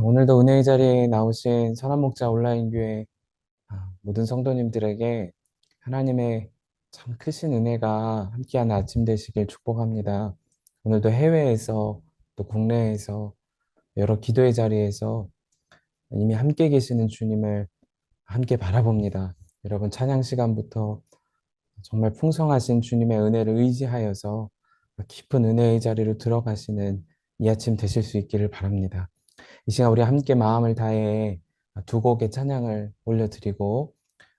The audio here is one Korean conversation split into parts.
오늘도 은혜의 자리에 나오신 선한목자 온라인교회 모든 성도님들에게 하나님의 참 크신 은혜가 함께하는 아침 되시길 축복합니다. 오늘도 해외에서 또 국내에서 여러 기도의 자리에서 이미 함께 계시는 주님을 함께 바라봅니다. 여러분 찬양 시간부터 정말 풍성하신 주님의 은혜를 의지하여서 깊은 은혜의 자리로 들어가시는 이 아침 되실 수 있기를 바랍니다. 이 시간 우리 함께 마음을 다해 두 곡의 찬양을 올려드리고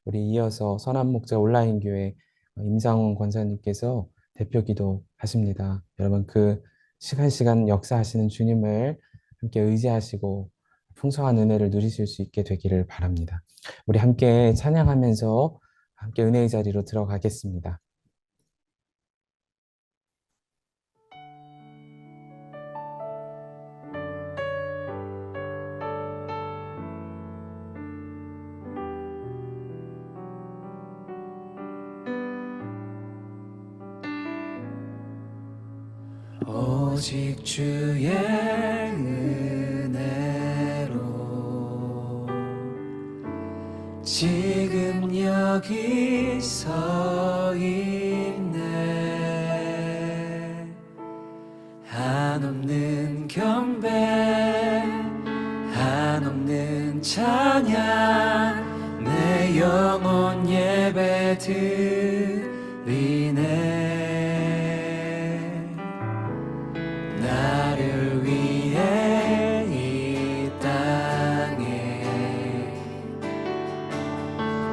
우리 이어서 선한목자 온라인교회 임상훈 권사님께서 대표 기도 하십니다. 여러분 그 시간 역사하시는 주님을 함께 의지하시고 풍성한 은혜를 누리실 수 있게 되기를 바랍니다. 우리 함께 찬양하면서 함께 은혜의 자리로 들어가겠습니다. 오직 주의 은혜로 지금 여기 서 있네. 한없는 경배, 한없는 찬양, 내 영혼 예배 드리네. 나를 위해 이 땅에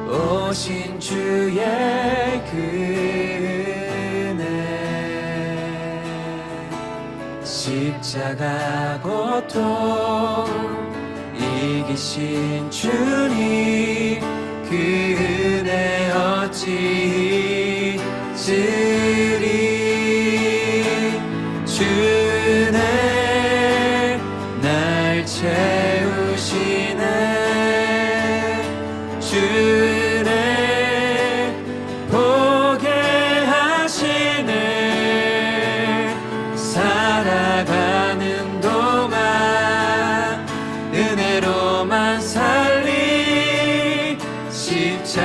오신 주의 그 은혜, 십자가 고통 이기신 주님, 그 은혜 어찌 잊으리. 주네 날 채우시네. 주네 보게 하시네. 살아가는 동안 은혜로만 살리. 십자가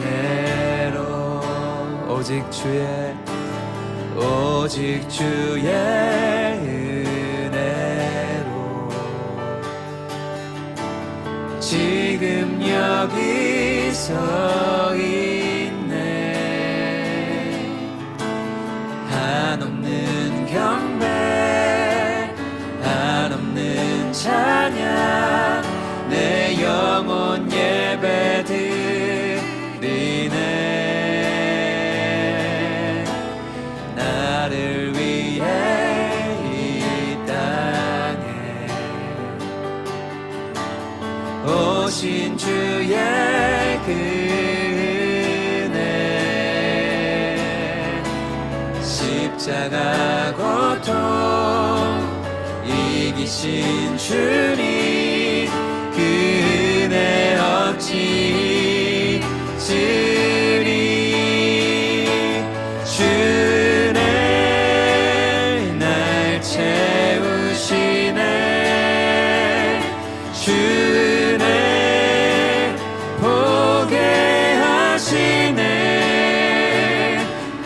은혜로 오직 주의 은혜로 지금 여기 서 있네. 한없는 경배, 한없는 찬양, 내 영혼 예배 드리네. 나를 위해 이 땅에 오신 주의 그 은혜, 십자가 고통 이기신 주님, 그 은혜 어찌 잊으리. 주네 날 채우시네. 주네 보게 하시네.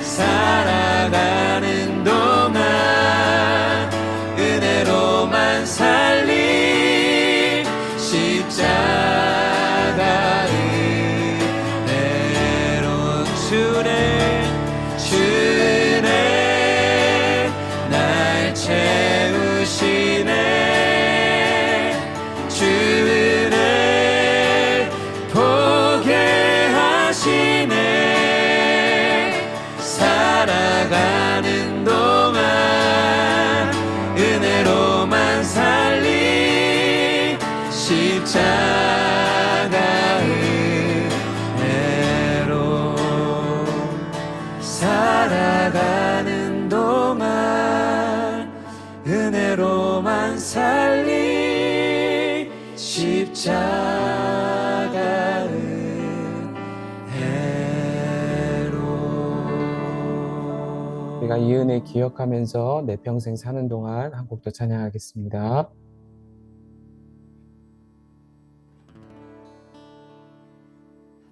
살아가는 동안 은혜로만 살리. 십자가 은혜로 주네 날 채우시네. 주네 보게 하시네. 살아가는 동안 은혜로만 살리. 십자가 은혜로 살아가는 동안 은혜로만 살리. 십자가 은혜로. 우리가 이 은혜 기억하면서 내 평생 사는 동안 한 곡 더 찬양하겠습니다.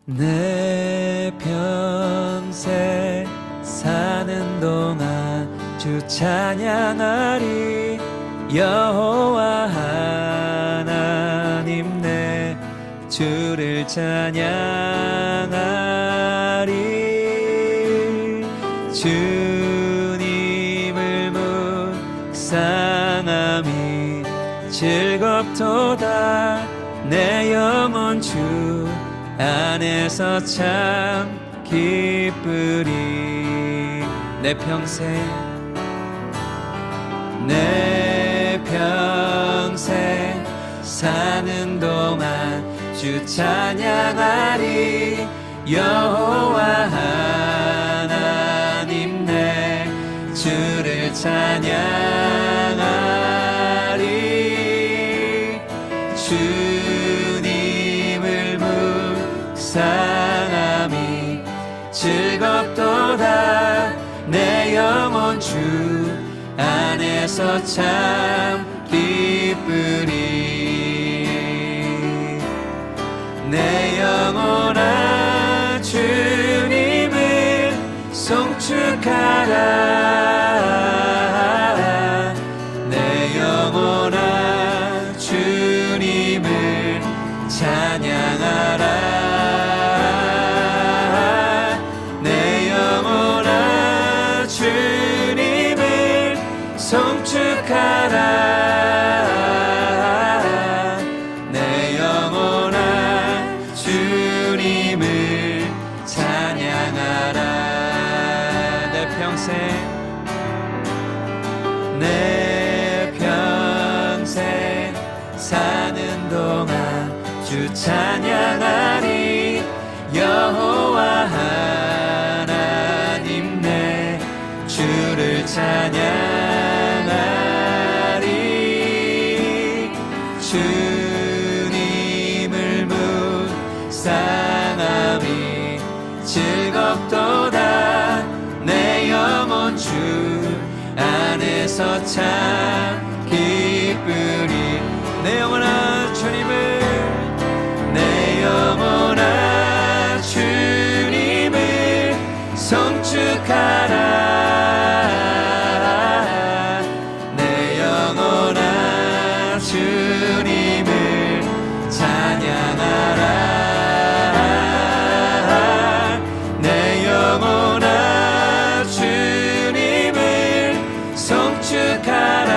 내 평생 사는 동안 주 찬양하리. 여호와 하나님 내 주를 찬양하리. 주님을 묵상함이 즐겁도다. 내 영혼 주 안에서 참 기쁘리. 내 평생 사는 동안 주 찬양하리. 여호와 하나님 내 주를 찬양하리. 주님을 묵상함이 즐겁도다. 내 영혼 주 안에서 참 기쁘리. 내 영혼아 주님을 송축하라. 내 영혼아 주님을 찬양하라. 내 영혼아 주님을 송축하라. 내 영혼아 주님을 찬양하라. 내 평생 사는 동안 주 찬양하리. 여호와 하나님 내 주를 찬양하리. 주님을 묵상함이 즐겁도다. 내 영혼 주 안에서 참 기쁘리. 내 영혼아 주님을, 내 영혼아 주님을 송축하라. 내 영혼아 주님을 찬양하라. 내 영혼아 주님을 송축하라.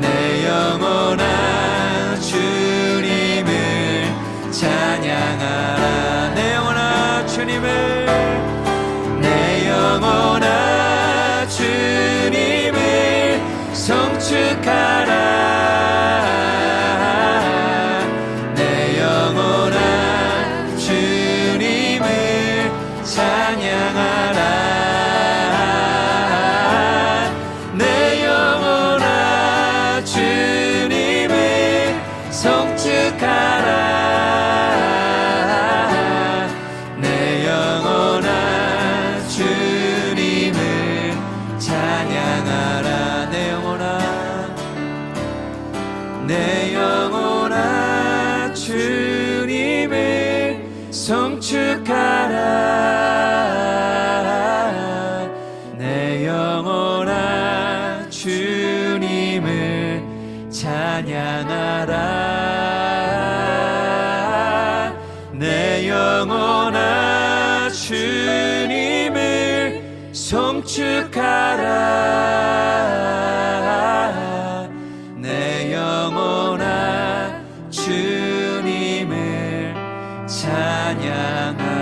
내 영혼아 주님을 찬양하라. 내 영혼아 주님을, 내 영혼아 주님을 송축하라. 내 영혼아 주님을 찬양하라. 내 영혼아 주님을 송축하라. 내 영혼아 주님을 찬양하라. 내 영혼아, 내 영혼아 주님을 송축하라. 내 영혼아 주님을 찬양하라. 내 영혼아 주님을 송축하라. 내 영혼아 주님을 찬양하라.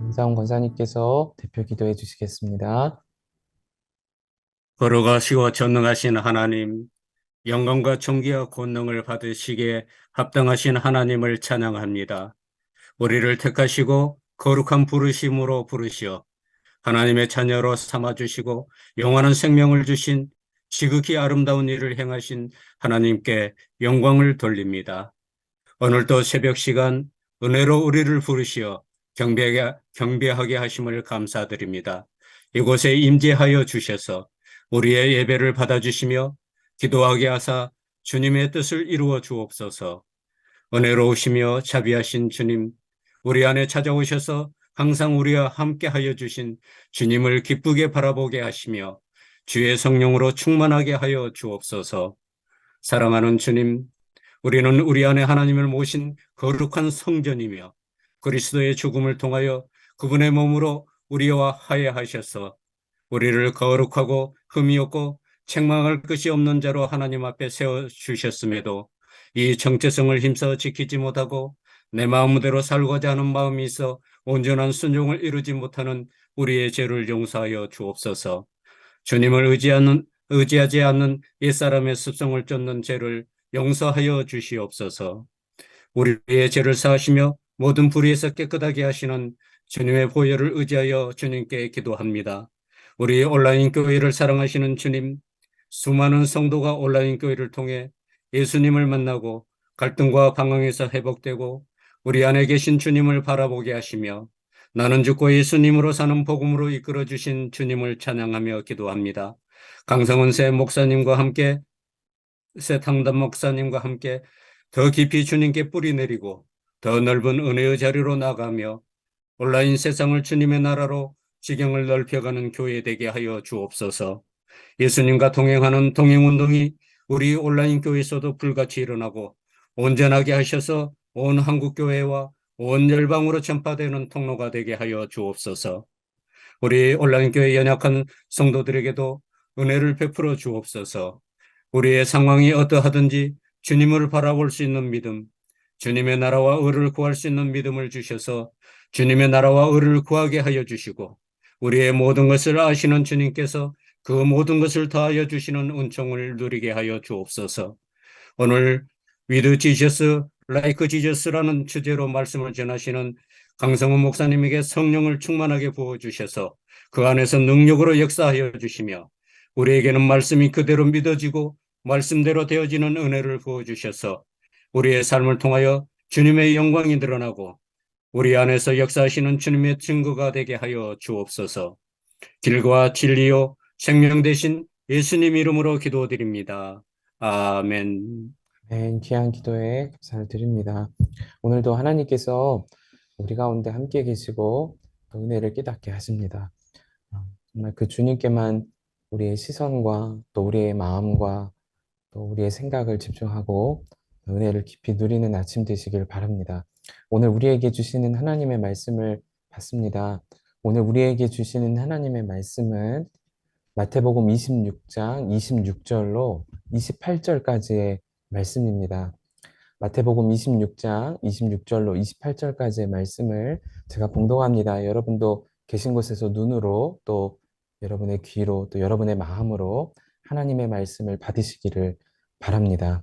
임상훈 권사님께서 대표 기도해 주시겠습니다. 거룩하시고 전능하신 하나님, 영광과 존귀와 권능을 받으시기에 합당하신 하나님을 찬양합니다. 우리를 택하시고 거룩한 부르심으로 부르시어 하나님의 자녀로 삼아주시고 영원한 생명을 주신 지극히 아름다운 일을 행하신 하나님께 영광을 돌립니다. 오늘도 새벽 시간 은혜로 우리를 부르시어 경배하게 하심을 감사드립니다. 이곳에 임재하여 주셔서 우리의 예배를 받아주시며 기도하게 하사 주님의 뜻을 이루어 주옵소서. 은혜로우시며 자비하신 주님, 우리 안에 찾아오셔서 항상 우리와 함께 하여 주신 주님을 기쁘게 바라보게 하시며 주의 성령으로 충만하게 하여 주옵소서. 사랑하는 주님, 우리는 우리 안에 하나님을 모신 거룩한 성전이며 그리스도의 죽음을 통하여 그분의 몸으로 우리와 화해하셔서 우리를 거룩하고 흠이 없고 책망할 것이 없는 자로 하나님 앞에 세워주셨음에도 이 정체성을 힘써 지키지 못하고 내 마음대로 살고자 하는 마음이 있어 온전한 순종을 이루지 못하는 우리의 죄를 용서하여 주옵소서. 주님을 의지하지 않는 옛사람의 습성을 쫓는 죄를 용서하여 주시옵소서. 우리의 죄를 사하시며 모든 불의에서 깨끗하게 하시는 주님의 보혈을 의지하여 주님께 기도합니다. 우리 온라인 교회를 사랑하시는 주님, 수많은 성도가 온라인 교회를 통해 예수님을 만나고 갈등과 방황에서 회복되고 우리 안에 계신 주님을 바라보게 하시며 나는 죽고 예수님으로 사는 복음으로 이끌어 주신 주님을 찬양하며 기도합니다. 강성은 새 목사님과 함께 새 당담 목사님과 함께 더 깊이 주님께 뿌리 내리고 더 넓은 은혜의 자리로 나가며 온라인 세상을 주님의 나라로 지경을 넓혀가는 교회 되게 하여 주옵소서. 예수님과 동행하는 동행운동이 우리 온라인 교회에서도 불같이 일어나고 온전하게 하셔서 온 한국교회와 온 열방으로 전파되는 통로가 되게 하여 주옵소서. 우리 온라인 교회 연약한 성도들에게도 은혜를 베풀어 주옵소서. 우리의 상황이 어떠하든지 주님을 바라볼 수 있는 믿음, 주님의 나라와 의를 구할 수 있는 믿음을 주셔서 주님의 나라와 의를 구하게 하여 주시고 우리의 모든 것을 아시는 주님께서 그 모든 것을 더하여 주시는 은총을 누리게 하여 주옵소서. 오늘 With Jesus, Like Jesus라는 주제로 말씀을 전하시는 강성훈 목사님에게 성령을 충만하게 부어주셔서 그 안에서 능력으로 역사하여 주시며 우리에게는 말씀이 그대로 믿어지고 말씀대로 되어지는 은혜를 부어주셔서 우리의 삶을 통하여 주님의 영광이 드러나고 우리 안에서 역사하시는 주님의 증거가 되게 하여 주옵소서. 길과 진리요 생명 되신 예수님 이름으로 기도드립니다. 아멘. 네, 귀한 기도에 감사를 드립니다. 오늘도 하나님께서 우리 가운데 함께 계시고 또 은혜를 깨닫게 하십니다. 정말 그 주님께만 우리의 시선과 또 우리의 마음과 또 우리의 생각을 집중하고 은혜를 깊이 누리는 아침 되시길 바랍니다. 오늘 우리에게 주시는 하나님의 말씀을 받습니다. 오늘 우리에게 주시는 하나님의 말씀은 마태복음 26장 26절로 28절까지의 말씀입니다. 마태복음 26장 26절로 28절까지의 말씀을 제가 봉독합니다. 여러분도 계신 곳에서 눈으로 또 여러분의 귀로 또 여러분의 마음으로 하나님의 말씀을 받으시기를 바랍니다.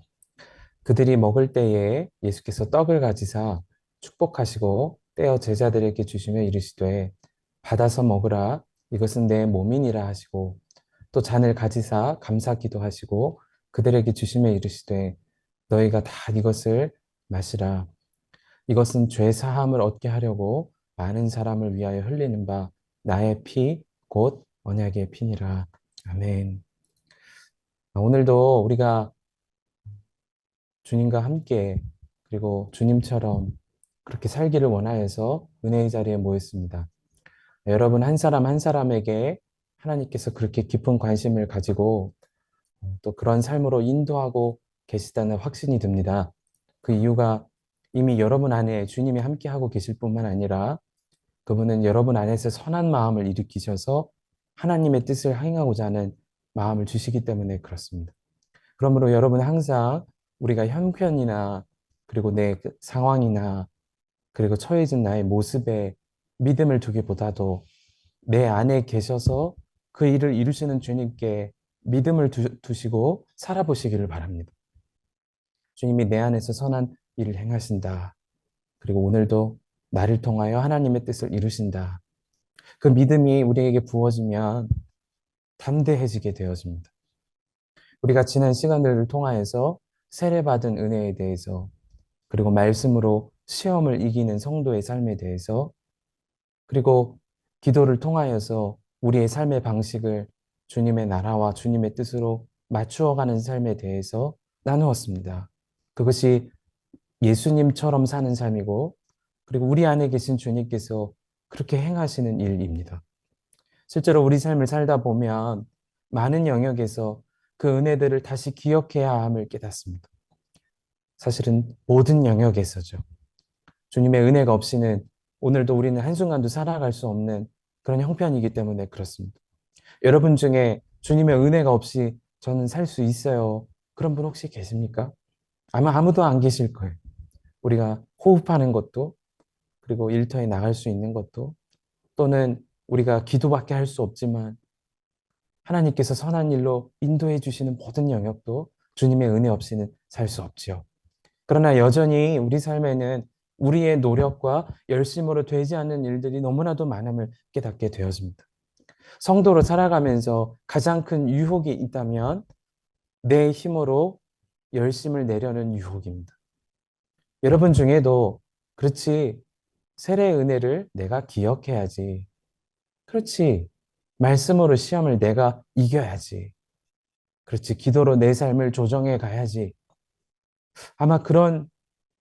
그들이 먹을 때에 예수께서 떡을 가지사 축복하시고 떼어 제자들에게 주시며 이르시되 받아서 먹으라 이것은 내 몸이니라 하시고 또 잔을 가지사 감사 기도하시고 그들에게 주시며 이르시되 너희가 다 이것을 마시라 이것은 죄 사함을 얻게 하려고 많은 사람을 위하여 흘리는 바 나의 피 곧 언약의 피니라. 아멘. 오늘도 우리가 주님과 함께 그리고 주님처럼 그렇게 살기를 원하여서 은혜의 자리에 모였습니다. 여러분 한 사람 한 사람에게 하나님께서 그렇게 깊은 관심을 가지고 또 그런 삶으로 인도하고 계시다는 확신이 듭니다. 그 이유가 이미 여러분 안에 주님이 함께하고 계실 뿐만 아니라 그분은 여러분 안에서 선한 마음을 일으키셔서 하나님의 뜻을 행하고자 하는 마음을 주시기 때문에 그렇습니다. 그러므로 여러분 항상 우리가 형편이나 그리고 내 상황이나 그리고 처해진 나의 모습에 믿음을 두기보다도 내 안에 계셔서 그 일을 이루시는 주님께 믿음을 두시고 살아보시기를 바랍니다. 주님이 내 안에서 선한 일을 행하신다. 그리고 오늘도 나를 통하여 하나님의 뜻을 이루신다. 그 믿음이 우리에게 부어지면 담대해지게 되어집니다. 우리가 지난 시간들을 통하여서 세례받은 은혜에 대해서 그리고 말씀으로 시험을 이기는 성도의 삶에 대해서, 그리고 기도를 통하여서 우리의 삶의 방식을 주님의 나라와 주님의 뜻으로 맞추어가는 삶에 대해서 나누었습니다. 그것이 예수님처럼 사는 삶이고, 그리고 우리 안에 계신 주님께서 그렇게 행하시는 일입니다. 실제로 우리 삶을 살다 보면 많은 영역에서 그 은혜들을 다시 기억해야 함을 깨닫습니다. 사실은 모든 영역에서죠. 주님의 은혜가 없이는 오늘도 우리는 한순간도 살아갈 수 없는 그런 형편이기 때문에 그렇습니다. 여러분 중에 주님의 은혜가 없이 저는 살 수 있어요, 그런 분 혹시 계십니까? 아마 아무도 안 계실 거예요. 우리가 호흡하는 것도, 그리고 일터에 나갈 수 있는 것도, 또는 우리가 기도밖에 할 수 없지만 하나님께서 선한 일로 인도해 주시는 모든 영역도 주님의 은혜 없이는 살 수 없지요. 그러나 여전히 우리 삶에는 우리의 노력과 열심으로 되지 않는 일들이 너무나도 많음을 깨닫게 되었습니다. 성도로 살아가면서 가장 큰 유혹이 있다면 내 힘으로 열심을 내려는 유혹입니다. 여러분 중에도 그렇지, 세례의 은혜를 내가 기억해야지, 그렇지, 말씀으로 시험을 내가 이겨야지, 그렇지, 기도로 내 삶을 조정해 가야지, 아마 그런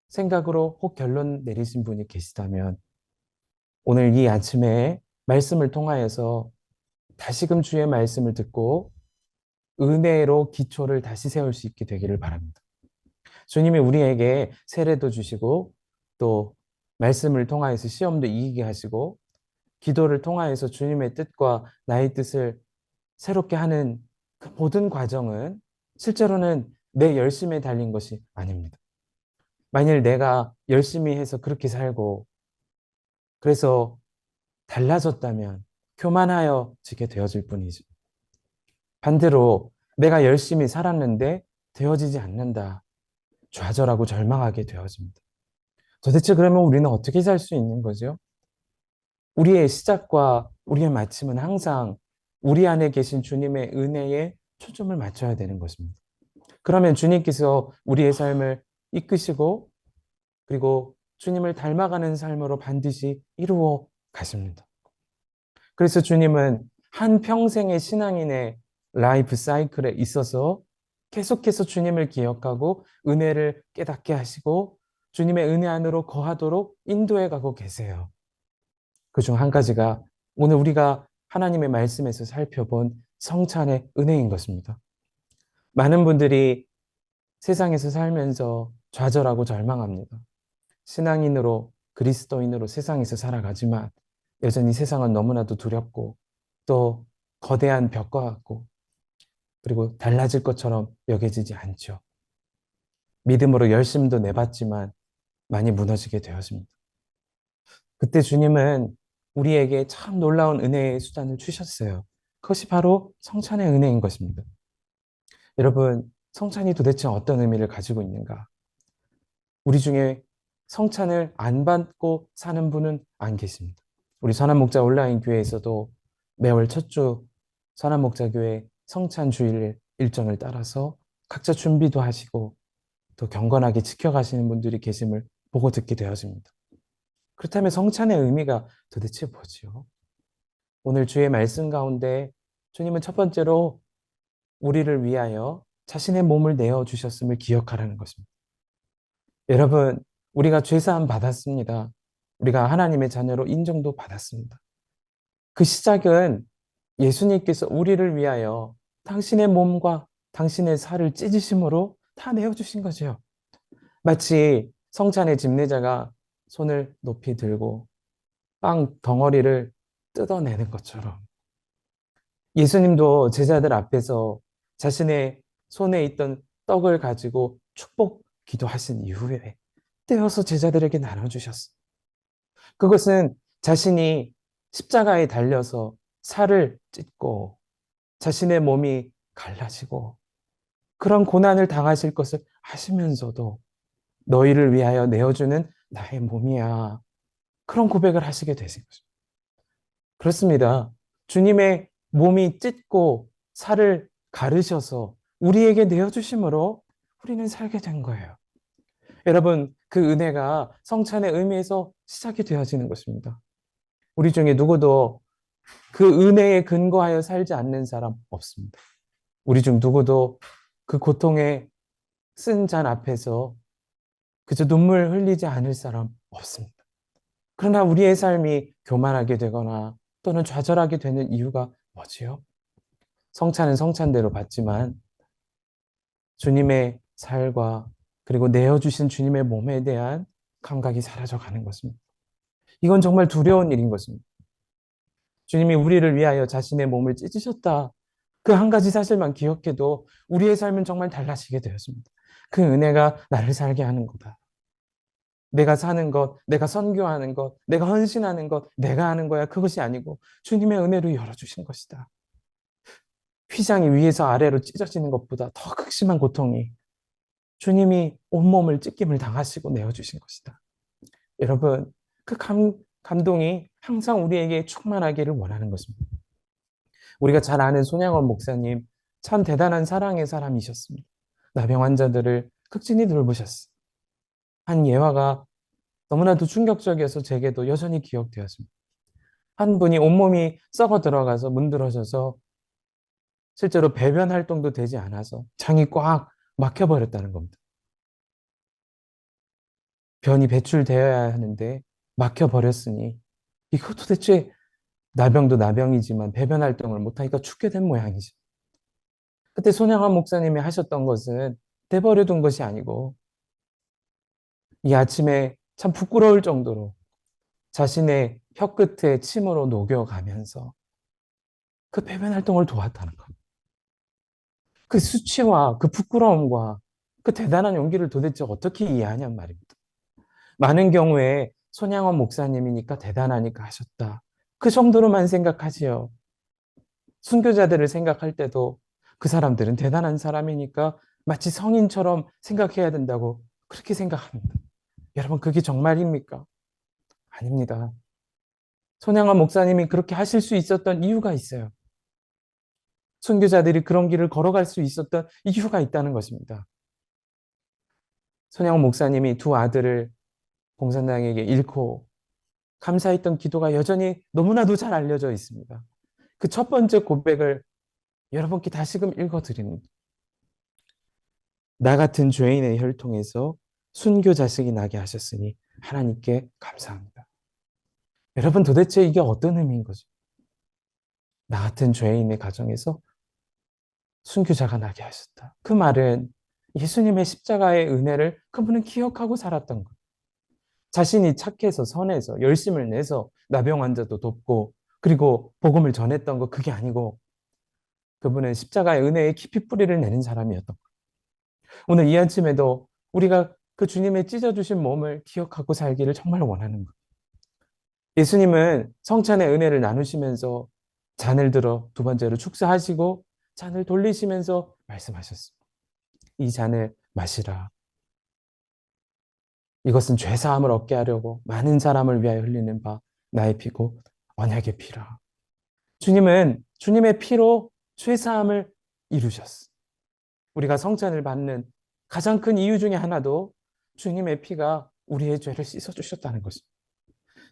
생각으로 혹 결론 내리신 분이 계시다면 오늘 이 아침에 말씀을 통하여서 다시금 주의 말씀을 듣고 은혜로 기초를 다시 세울 수 있게 되기를 바랍니다. 주님이 우리에게 세례도 주시고, 또 말씀을 통하여서 시험도 이기게 하시고, 기도를 통하여서 주님의 뜻과 나의 뜻을 새롭게 하는 그 모든 과정은 실제로는 내 열심에 달린 것이 아닙니다. 만일 내가 열심히 해서 그렇게 살고 그래서 달라졌다면 교만하여지게 되어질 뿐이죠. 반대로 내가 열심히 살았는데 되어지지 않는다, 좌절하고 절망하게 되어집니다. 도대체 그러면 우리는 어떻게 살 수 있는 거죠? 우리의 시작과 우리의 마침은 항상 우리 안에 계신 주님의 은혜에 초점을 맞춰야 되는 것입니다. 그러면 주님께서 우리의 삶을 이끄시고, 그리고 주님을 닮아가는 삶으로 반드시 이루어 가십니다. 그래서 주님은 한 평생의 신앙인의 라이프 사이클에 있어서 계속해서 주님을 기억하고 은혜를 깨닫게 하시고 주님의 은혜 안으로 거하도록 인도해 가고 계세요. 그중 한 가지가 오늘 우리가 하나님의 말씀에서 살펴본 성찬의 은혜인 것입니다. 많은 분들이 세상에서 살면서 좌절하고 절망합니다. 신앙인으로, 그리스도인으로 세상에서 살아가지만 여전히 세상은 너무나도 두렵고 또 거대한 벽과 같고, 그리고 달라질 것처럼 여겨지지 않죠. 믿음으로 열심도 내봤지만 많이 무너지게 되었습니다. 그때 주님은 우리에게 참 놀라운 은혜의 수단을 주셨어요. 그것이 바로 성찬의 은혜인 것입니다. 여러분, 성찬이 도대체 어떤 의미를 가지고 있는가? 우리 중에 성찬을 안 받고 사는 분은 안 계십니다. 우리 선한목자 온라인 교회에서도 매월 첫 주 선한목자교회 성찬 주일 일정을 따라서 각자 준비도 하시고 또 경건하게 지켜가시는 분들이 계심을 보고 듣게 되어집니다. 그렇다면 성찬의 의미가 도대체 뭐지요? 오늘 주의 말씀 가운데 주님은 첫 번째로 우리를 위하여 자신의 몸을 내어주셨음을 기억하라는 것입니다. 여러분, 우리가 죄사함 받았습니다. 우리가 하나님의 자녀로 인정도 받았습니다. 그 시작은 예수님께서 우리를 위하여 당신의 몸과 당신의 살을 찢으심으로 다 내어주신 거죠. 마치 성찬의 집례자가 손을 높이 들고 빵 덩어리를 뜯어내는 것처럼 예수님도 제자들 앞에서 자신의 손에 있던 떡을 가지고 축복 기도하신 이후에 떼어서 제자들에게 나눠주셨어요. 그것은 자신이 십자가에 달려서 살을 찢고 자신의 몸이 갈라지고 그런 고난을 당하실 것을 아시면서도 너희를 위하여 내어주는 나의 몸이야, 그런 고백을 하시게 되신 거죠. 그렇습니다. 주님의 몸이 찢고 살을 가르셔서 우리에게 내어주심으로 우리는 살게 된 거예요. 여러분, 그 은혜가 성찬의 의미에서 시작이 되어지는 것입니다. 우리 중에 누구도 그 은혜에 근거하여 살지 않는 사람 없습니다. 우리 중 누구도 그 고통에 쓴 잔 앞에서 그저 눈물 흘리지 않을 사람 없습니다. 그러나 우리의 삶이 교만하게 되거나 또는 좌절하게 되는 이유가 뭐지요? 성찬은 성찬대로 받지만 주님의 살과 그리고 내어주신 주님의 몸에 대한 감각이 사라져 가는 것입니다. 이건 정말 두려운 일인 것입니다. 주님이 우리를 위하여 자신의 몸을 찢으셨다. 그 한 가지 사실만 기억해도 우리의 삶은 정말 달라지게 되었습니다. 그 은혜가 나를 살게 하는 거다. 내가 사는 것, 내가 선교하는 것, 내가 헌신하는 것, 내가 하는 거야. 그것이 아니고 주님의 은혜로 열어주신 것이다. 휘장이 위에서 아래로 찢어지는 것보다 더 극심한 고통이 주님이 온몸을 찢김을 당하시고 내어주신 것이다. 여러분, 그 감동이 항상 우리에게 충만하기를 원하는 것입니다. 우리가 잘 아는 손양원 목사님, 참 대단한 사랑의 사람이셨습니다. 나병 환자들을 극진히 돌보셨습니다. 한 예화가 너무나도 충격적이어서 제게도 여전히 기억되었습니다. 한 분이 온몸이 썩어 들어가서 문드러져서 실제로 배변 활동도 되지 않아서 장이 꽉 막혀버렸다는 겁니다. 변이 배출되어야 하는데 막혀버렸으니 이거 도대체 나병도 나병이지만 배변 활동을 못하니까 죽게 된 모양이죠. 그때 손양환 목사님이 하셨던 것은 내버려 둔 것이 아니고 이 아침에 참 부끄러울 정도로 자신의 혀끝에 침으로 녹여가면서 그 배변 활동을 도왔다는 것. 그 수치와 그 부끄러움과 그 대단한 용기를 도대체 어떻게 이해하냔 말입니다. 많은 경우에 손양원 목사님이니까 대단하니까 하셨다. 그 정도로만 생각하지요. 순교자들을 생각할 때도 그 사람들은 대단한 사람이니까 마치 성인처럼 생각해야 된다고 그렇게 생각합니다. 여러분, 그게 정말입니까? 아닙니다. 손양원 목사님이 그렇게 하실 수 있었던 이유가 있어요. 순교자들이 그런 길을 걸어갈 수 있었던 이유가 있다는 것입니다. 손양원 목사님이 두 아들을 공산당에게 잃고 감사했던 기도가 여전히 너무나도 잘 알려져 있습니다. 그 첫 번째 고백을 여러분께 다시금 읽어드립니다. 나 같은 죄인의 혈통에서 순교 자식이 나게 하셨으니 하나님께 감사합니다. 여러분, 도대체 이게 어떤 의미인 거죠? 나 같은 죄인의 가정에서 순교자가 나게 하셨다. 그 말은 예수님의 십자가의 은혜를 그분은 기억하고 살았던 것. 자신이 착해서 선해서 열심을 내서 나병 환자도 돕고 그리고 복음을 전했던 것, 그게 아니고 그분은 십자가의 은혜에 깊이 뿌리를 내는 사람이었던 것. 오늘 이 아침에도 우리가 그 주님의 찢어주신 몸을 기억하고 살기를 정말 원하는 것. 예수님은 성찬의 은혜를 나누시면서 잔을 들어 두 번째로 축사하시고 잔을 돌리시면서 말씀하셨습니다. 이 잔을 마시라. 이것은 죄사함을 얻게 하려고 많은 사람을 위하여 흘리는 바 나의 피고 언약의 피라. 주님은 주님의 피로 죄사함을 이루셨어. 우리가 성찬을 받는 가장 큰 이유 중에 하나도 주님의 피가 우리의 죄를 씻어주셨다는 것입니다.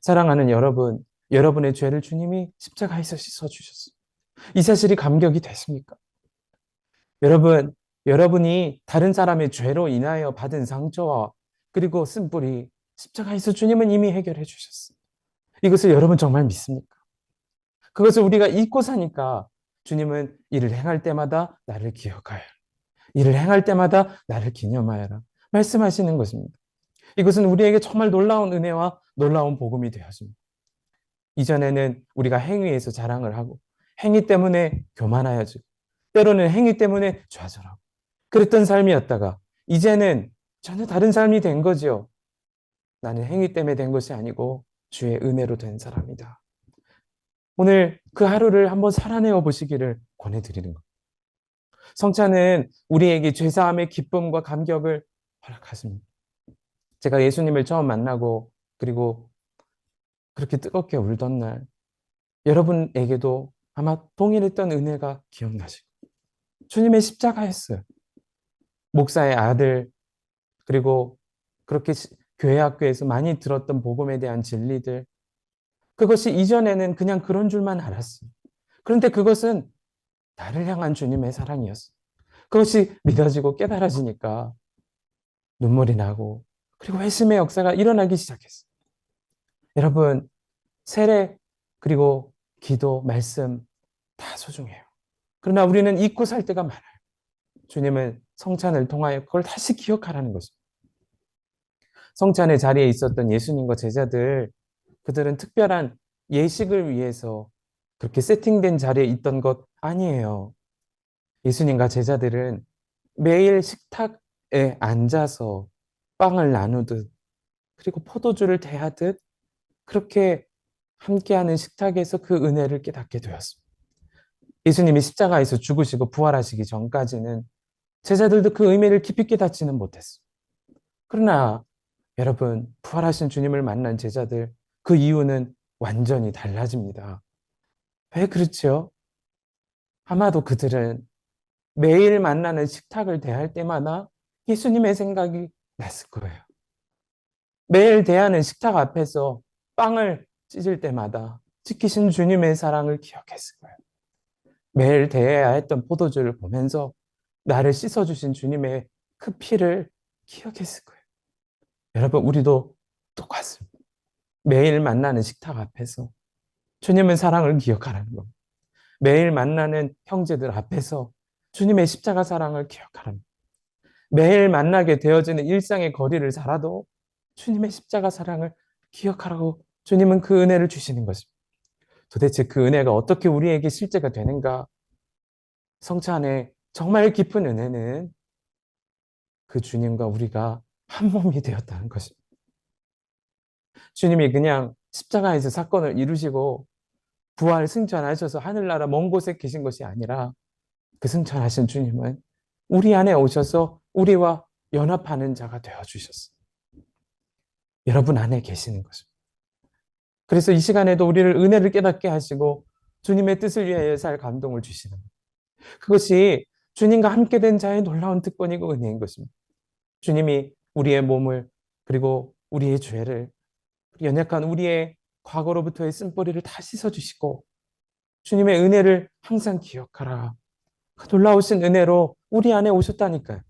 사랑하는 여러분, 여러분의 죄를 주님이 십자가에서 씻어주셨어요. 이 사실이 감격이 되십니까? 여러분, 여러분이 다른 사람의 죄로 인하여 받은 상처와 그리고 쓴뿌리 십자가에서 주님은 이미 해결해 주셨어요. 이것을 여러분 정말 믿습니까? 그것을 우리가 잊고 사니까 주님은 이를 행할 때마다 나를 기억하여 이를 행할 때마다 나를 기념하여라 말씀하시는 것입니다. 이것은 우리에게 정말 놀라운 은혜와 놀라운 복음이 되었습니다. 이전에는 우리가 행위에서 자랑을 하고 행위 때문에 교만하여지고 때로는 행위 때문에 좌절하고 그랬던 삶이었다가 이제는 전혀 다른 삶이 된 거지요. 나는 행위 때문에 된 것이 아니고 주의 은혜로 된 사람이다. 오늘 그 하루를 한번 살아내어 보시기를 권해드리는 것. 성찬은 우리에게 죄사함의 기쁨과 감격을 허락하십니다. 제가 예수님을 처음 만나고 그리고 그렇게 뜨겁게 울던 날 여러분에게도 아마 동일했던 은혜가 기억나시고 주님의 십자가였어요. 목사의 아들 그리고 그렇게 교회 학교에서 많이 들었던 복음에 대한 진리들, 그것이 이전에는 그냥 그런 줄만 알았어요. 그런데 그것은 나를 향한 주님의 사랑이었어요. 그것이 믿어지고 깨달아지니까 눈물이 나고 그리고 회심의 역사가 일어나기 시작했어요. 여러분, 세례 그리고 기도, 말씀 다 소중해요. 그러나 우리는 잊고 살 때가 많아요. 주님은 성찬을 통하여 그걸 다시 기억하라는 것입니다. 성찬의 자리에 있었던 예수님과 제자들, 그들은 특별한 예식을 위해서 그렇게 세팅된 자리에 있던 것 아니에요. 예수님과 제자들은 매일 식탁에 앉아서 빵을 나누듯 그리고 포도주를 대하듯 그렇게 함께하는 식탁에서 그 은혜를 깨닫게 되었습니다. 예수님이 십자가에서 죽으시고 부활하시기 전까지는 제자들도 그 의미를 깊이 깨닫지는 못했어요. 그러나 여러분, 부활하신 주님을 만난 제자들, 그 이유는 완전히 달라집니다. 왜 그렇죠? 아마도 그들은 매일 만나는 식탁을 대할 때마다 예수님의 생각이 났을 거예요. 매일 대하는 식탁 앞에서 빵을 찢을 때마다 지키신 주님의 사랑을 기억했을 거예요. 매일 대해야 했던 포도주를 보면서 나를 씻어주신 주님의 그 피를 기억했을 거예요. 여러분, 우리도 똑같습니다. 매일 만나는 식탁 앞에서 주님의 사랑을 기억하라는 겁니다. 매일 만나는 형제들 앞에서 주님의 십자가 사랑을 기억하라는 겁니다. 매일 만나게 되어지는 일상의 거리를 살아도 주님의 십자가 사랑을 기억하라고 주님은 그 은혜를 주시는 것입니다. 도대체 그 은혜가 어떻게 우리에게 실제가 되는가? 성찬의 정말 깊은 은혜는 그 주님과 우리가 한 몸이 되었다는 것입니다. 주님이 그냥 십자가에서 사건을 이루시고 부활 승천하셔서 하늘나라 먼 곳에 계신 것이 아니라 그 승천하신 주님은 우리 안에 오셔서 우리와 연합하는 자가 되어주셨어요. 여러분 안에 계시는 것입니다. 그래서 이 시간에도 우리를 은혜를 깨닫게 하시고 주님의 뜻을 위하여 살 감동을 주시는 것. 그것이 주님과 함께 된 자의 놀라운 특권이고 은혜인 것입니다. 주님이 우리의 몸을 그리고 우리의 죄를 연약한 우리의 과거로부터의 쓴뿌리를 다 씻어주시고 주님의 은혜를 항상 기억하라. 그 놀라우신 은혜로 우리 안에 오셨다니까요.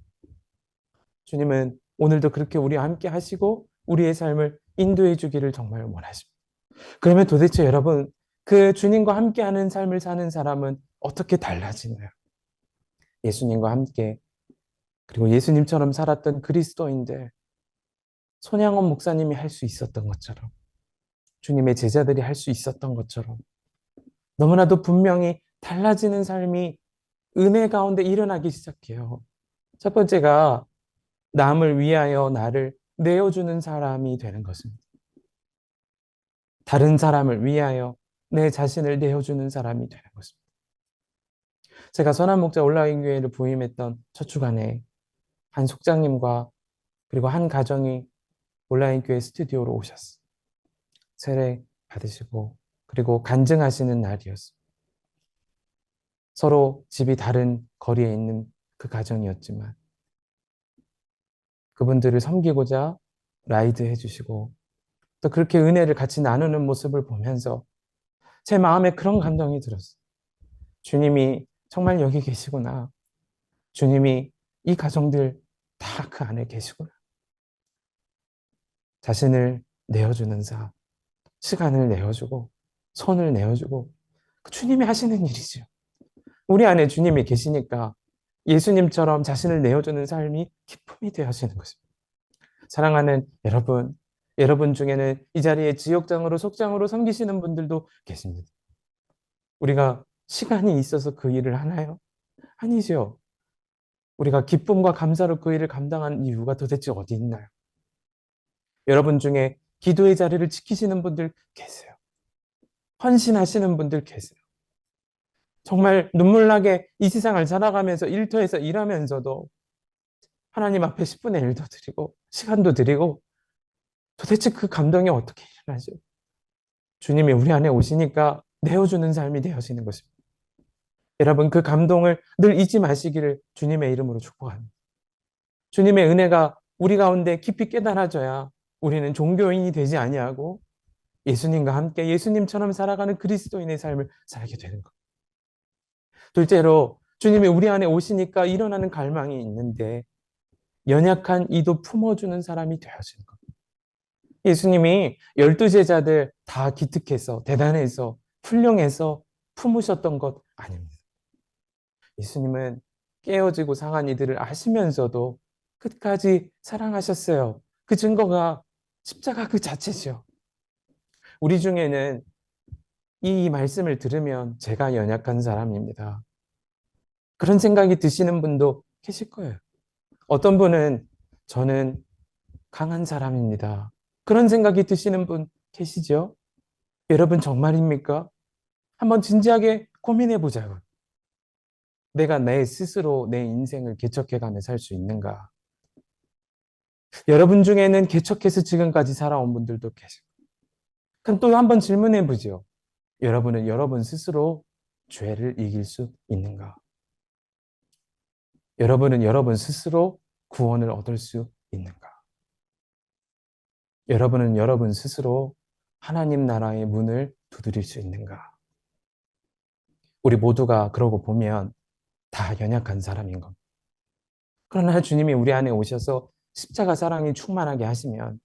주님은 오늘도 그렇게 우리와 함께 하시고 우리의 삶을 인도해 주기를 정말 원하십니다. 그러면 도대체 여러분, 그 주님과 함께하는 삶을 사는 사람은 어떻게 달라지나요? 예수님과 함께 그리고 예수님처럼 살았던 그리스도인들, 손양원 목사님이 할 수 있었던 것처럼 주님의 제자들이 할 수 있었던 것처럼 너무나도 분명히 달라지는 삶이 은혜 가운데 일어나기 시작해요. 첫 번째가 남을 위하여 나를 내어주는 사람이 되는 것입니다. 다른 사람을 위하여 내 자신을 내어주는 사람이 되는 것입니다. 제가 선한목자 온라인 교회를 부임했던 첫 주간에 한 속장님과 그리고 한 가정이 온라인 교회 스튜디오로 오셨어요. 세례 받으시고 그리고 간증하시는 날이었어요. 서로 집이 다른 거리에 있는 그 가정이었지만 그분들을 섬기고자 라이드 해주시고 또 그렇게 은혜를 같이 나누는 모습을 보면서 제 마음에 그런 감동이 들었어요. 주님이 정말 여기 계시구나. 주님이 이 가정들 다 그 안에 계시구나. 자신을 내어주는 삶, 시간을 내어주고 손을 내어주고 그 주님이 하시는 일이죠. 우리 안에 주님이 계시니까 예수님처럼 자신을 내어주는 삶이 기쁨이 되어지는 것입니다. 사랑하는 여러분, 여러분 중에는 이 자리에 지역장으로 속장으로 섬기시는 분들도 계십니다. 우리가 시간이 있어서 그 일을 하나요? 아니죠. 우리가 기쁨과 감사로 그 일을 감당하는 이유가 도대체 어디 있나요? 여러분 중에 기도의 자리를 지키시는 분들 계세요. 헌신하시는 분들 계세요. 정말 눈물나게 이 세상을 살아가면서 일터에서 일하면서도 하나님 앞에 10분의 1도 드리고 시간도 드리고 도대체 그 감동이 어떻게 일어나죠? 주님이 우리 안에 오시니까 내어주는 삶이 되어지는 것입니다. 여러분 그 감동을 늘 잊지 마시기를 주님의 이름으로 축복합니다. 주님의 은혜가 우리 가운데 깊이 깨달아져야 우리는 종교인이 되지 아니하고 예수님과 함께 예수님처럼 살아가는 그리스도인의 삶을 살게 되는 것. 둘째로 주님이 우리 안에 오시니까 일어나는 갈망이 있는데 연약한 이도 품어주는 사람이 되어지는 것. 예수님이 12제자들 다 기특해서 대단해서 훌륭해서 품으셨던 것 아닙니다. 예수님은 깨어지고 상한 이들을 아시면서도 끝까지 사랑하셨어요. 그 증거가 십자가 그 자체죠. 우리 중에는 이 말씀을 들으면 제가 연약한 사람입니다, 그런 생각이 드시는 분도 계실 거예요. 어떤 분은 저는 강한 사람입니다, 그런 생각이 드시는 분 계시죠? 여러분 정말입니까? 한번 진지하게 고민해 보자고요. 내가 내 스스로 내 인생을 개척해가며 살 수 있는가? 여러분 중에는 개척해서 지금까지 살아온 분들도 계시고, 그럼 또 한번 질문해 보죠. 여러분은 여러분 스스로 죄를 이길 수 있는가? 여러분은 여러분 스스로 구원을 얻을 수 있는가? 여러분은 여러분 스스로 하나님 나라의 문을 두드릴 수 있는가? 우리 모두가 그러고 보면 다 연약한 사람인 겁니다. 그러나 주님이 우리 안에 오셔서 십자가 사랑이 충만하게 하시면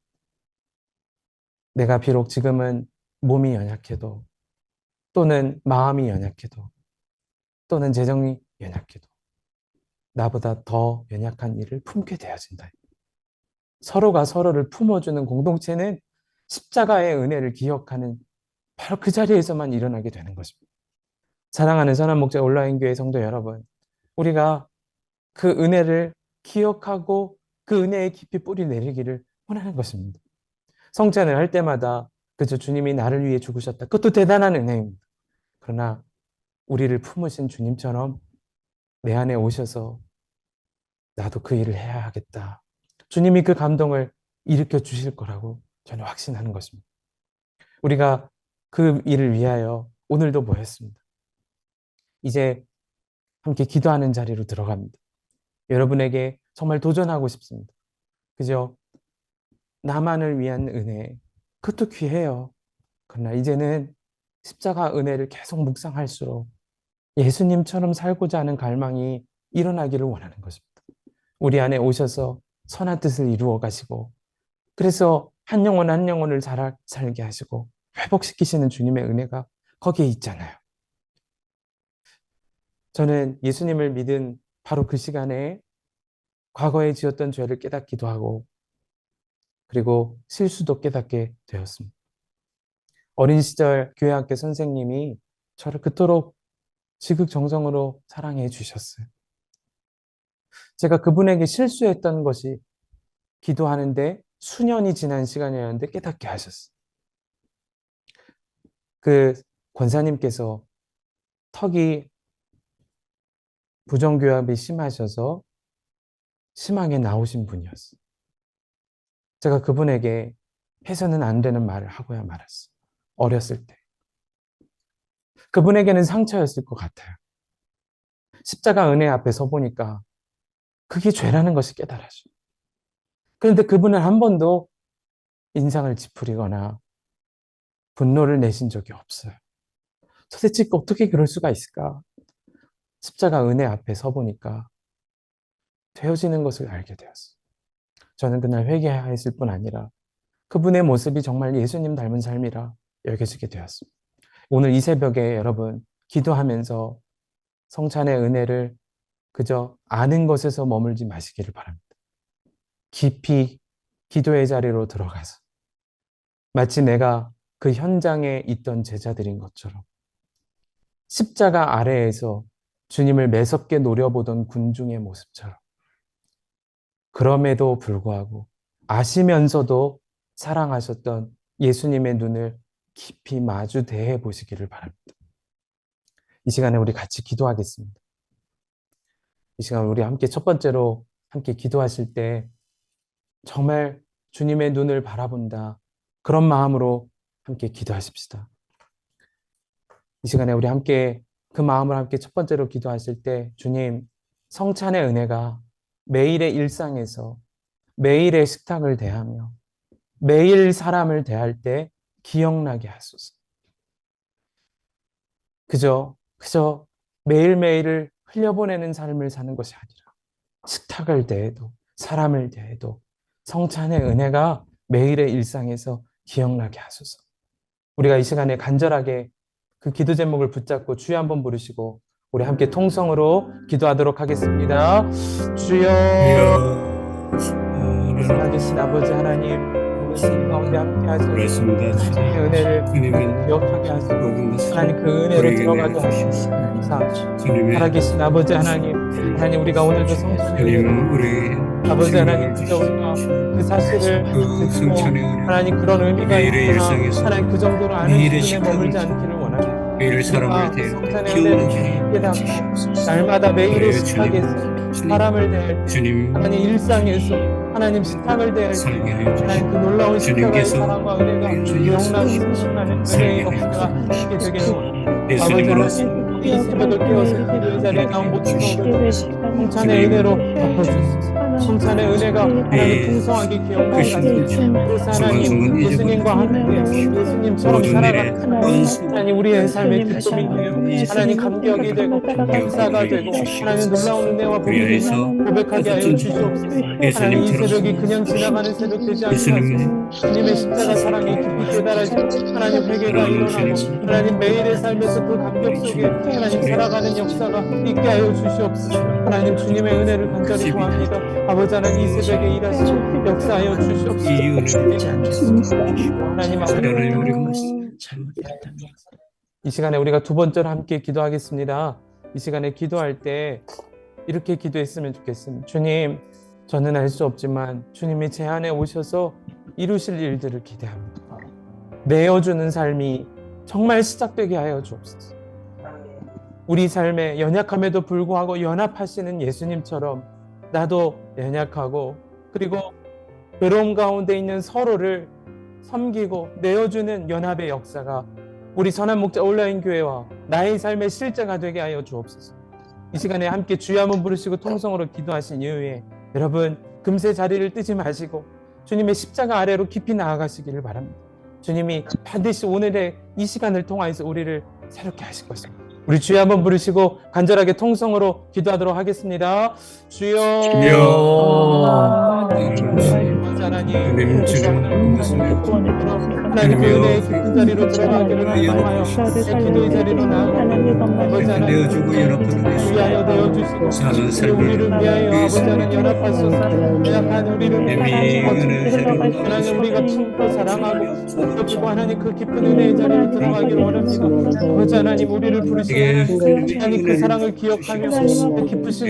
내가 비록 지금은 몸이 연약해도, 또는 마음이 연약해도, 또는 재정이 연약해도 나보다 더 연약한 일을 품게 되어진다. 서로가 서로를 품어주는 공동체는 십자가의 은혜를 기억하는 바로 그 자리에서만 일어나게 되는 것입니다. 사랑하는 선한목자 온라인교회 성도 여러분, 우리가 그 은혜를 기억하고 그 은혜의 깊이 뿌리 내리기를 원하는 것입니다. 성찬을 할 때마다 그저 주님이 나를 위해 죽으셨다, 그것도 대단한 은혜입니다. 그러나 우리를 품으신 주님처럼 내 안에 오셔서 나도 그 일을 해야 하겠다, 주님이 그 감동을 일으켜 주실 거라고 저는 확신하는 것입니다. 우리가 그 일을 위하여 오늘도 모였습니다. 이제 함께 기도하는 자리로 들어갑니다. 여러분에게 정말 도전하고 싶습니다. 그죠? 나만을 위한 은혜, 그것도 귀해요. 그러나 이제는 십자가 은혜를 계속 묵상할수록 예수님처럼 살고자 하는 갈망이 일어나기를 원하는 것입니다. 우리 안에 오셔서 선한 뜻을 이루어 가시고, 그래서 한 영혼 한 영혼을 살게 하시고 회복시키시는 주님의 은혜가 거기에 있잖아요. 저는 예수님을 믿은 바로 그 시간에 과거에 지었던 죄를 깨닫기도 하고, 그리고 실수도 깨닫게 되었습니다. 어린 시절 교회 학교 선생님이 저를 그토록 지극정성으로 사랑해 주셨어요. 제가 그분에게 실수했던 것이 기도하는데 수년이 지난 시간이었는데 깨닫게 하셨어요. 그 권사님께서 턱이 부정교합이 심하셔서 심하게 나오신 분이었어요. 제가 그분에게 해서는 안 되는 말을 하고야 말았어요. 어렸을 때. 그분에게는 상처였을 것 같아요. 십자가 은혜 앞에 서 보니까 그게 죄라는 것이 깨달아져요. 그런데 그분은 한 번도 인상을 찌푸리거나 분노를 내신 적이 없어요. 도대체 어떻게 그럴 수가 있을까? 십자가 은혜 앞에 서 보니까 되어지는 것을 알게 되었어요. 저는 그날 회개했을 뿐 아니라 그분의 모습이 정말 예수님 닮은 삶이라 여겨지게 되었습니다. 오늘 이 새벽에 여러분 기도하면서 성찬의 은혜를 그저 아는 것에서 머물지 마시기를 바랍니다. 깊이 기도의 자리로 들어가서 마치 내가 그 현장에 있던 제자들인 것처럼 십자가 아래에서 주님을 매섭게 노려보던 군중의 모습처럼, 그럼에도 불구하고 아시면서도 사랑하셨던 예수님의 눈을 깊이 마주 대해 보시기를 바랍니다. 이 시간에 우리 같이 기도하겠습니다. 이 시간 우리 함께 첫 번째로 함께 기도하실 때 정말 주님의 눈을 바라본다, 그런 마음으로 함께 기도하십시다. 이 시간에 우리 함께 그 마음을 함께 첫 번째로 기도하실 때, 주님, 성찬의 은혜가 매일의 일상에서 매일의 식탁을 대하며 매일 사람을 대할 때 기억나게 하소서. 그저 매일매일을 흘려보내는 삶을 사는 것이 아니라 식탁을 대해도 사람을 대해도 성찬의 은혜가 매일의 일상에서 기억나게 하소서. 우리가 이 시간에 간절하게 그 기도 제목을 붙잡고 주여 한번 부르시고 우리 함께 통성으로 기도하도록 하겠습니다. 주여, 살아계신 아버지 하나님, 오늘 가운데 함께 하시는 그렇습니다. 주님의 은혜를 주님은 기억하게 하시고 모든 것을 하나님 그 은혜로 우리에게 들어가게 하시고 내주시옵소서. 감사합니다. 주님의 살아계신 아버지 하나님 우리가 오늘도 성찬의 은혜를 주님은 우리에게 아버지 하나님, 생명을 그저 우리가 그 사실을 그 듣고 성찬의 은혜 하나님 그런 의미가 매일의 있구나 일상에서 하나님 그 정도로 아는 매일의 수준에 머물지 식탁을 않기를 원합니다. 매일 사람을 대해 성찬의 키우는 은혜를 주님 깨닫고 날마다 매일의 그래요, 식탁에서 주님. 사람을 대할 때 주님 하나님 일상에서 하나님 식탁을 대할 때 살게 해 하나님 그 놀라운 식탁의 주님께서 사랑과 은혜가 기억나는 은혜의 역사가 있게 되기를 원합니다. 아버지 예수님으로 하나님 이 새벽을 깨워서 기도의 자리에 나온 모든 성도들 성찬의 은혜로 덮어주소서. 성찬의 은혜가 하나님 풍성하게 기억나게 하소서. 그래서 하나님 예수님과 함께 예수님처럼 살아가는 하나님 우리의 삶의 기쁨이 되고 하나님 감격이 되고 감사가 되고 하나님 놀라운 은혜와 복이 되고 고백하게 하여 주시옵소서. 하나님 이 새벽이 그냥 지나가는 새벽 되지 않게 하소서. 주님의 십자가 사랑이 깊이 깨달아지고 하나님 회개가 일어나고 하나님 매일의 삶에서 그 감격 속에 하나님 살아가는 역사가 있게 하여 주시옵소서. 하나님 주님의 은혜를 간절히 구합니다. 아버지 하나님 이 새벽에 일하시고 역사하여 주시옵소서. 이 은혜를 하나님 아버지 이 시간에 우리가 두 번째로 함께 기도하겠습니다. 이 시간에 기도할 때 이렇게 기도했으면 좋겠습니다. 주님, 저는 알 수 없지만 주님이 제 안에 오셔서 이루실 일들을 기대합니다. 내어주는 삶이 정말 시작되게 하여 주옵소서. 우리 삶에 연약함에도 불구하고 연합하시는 예수님처럼 나도 연약하고 그리고 괴로움 가운데 있는 서로를 섬기고 내어주는 연합의 역사가 우리 선한목자 온라인 교회와 나의 삶의 실제가 되게 하여 주옵소서. 이 시간에 함께 주여 한번 부르시고 통성으로 기도하신 이후에 여러분 금세 자리를 뜨지 마시고 주님의 십자가 아래로 깊이 나아가시기를 바랍니다. 주님이 반드시 오늘의 이 시간을 통하여서 우리를 새롭게 하실 것입니다. 우리 주여 한번 부르시고 간절하게 통성으로 기도하도록 하겠습니다. 주여, 하나님, 하나님 하나님 그 은혜의 깊은 자리로 들어가기를 원하여 내 기도의 자리로 나아갑니다. 아버지 하나님 내어주고 연합하는 위하여 내어주시고 사는 삶을 우리를 위하여 아버지 하나님 연합하소서. 연합한 우리를 위하여 하나님 우리가 품고 사랑하고 붙잡고 하나님 그 깊은 은혜의 자리로 들어가기를 원합니다. 아버지 하나님 우리를 부르시고 하나님 그 사랑을 기억하며 그 깊으신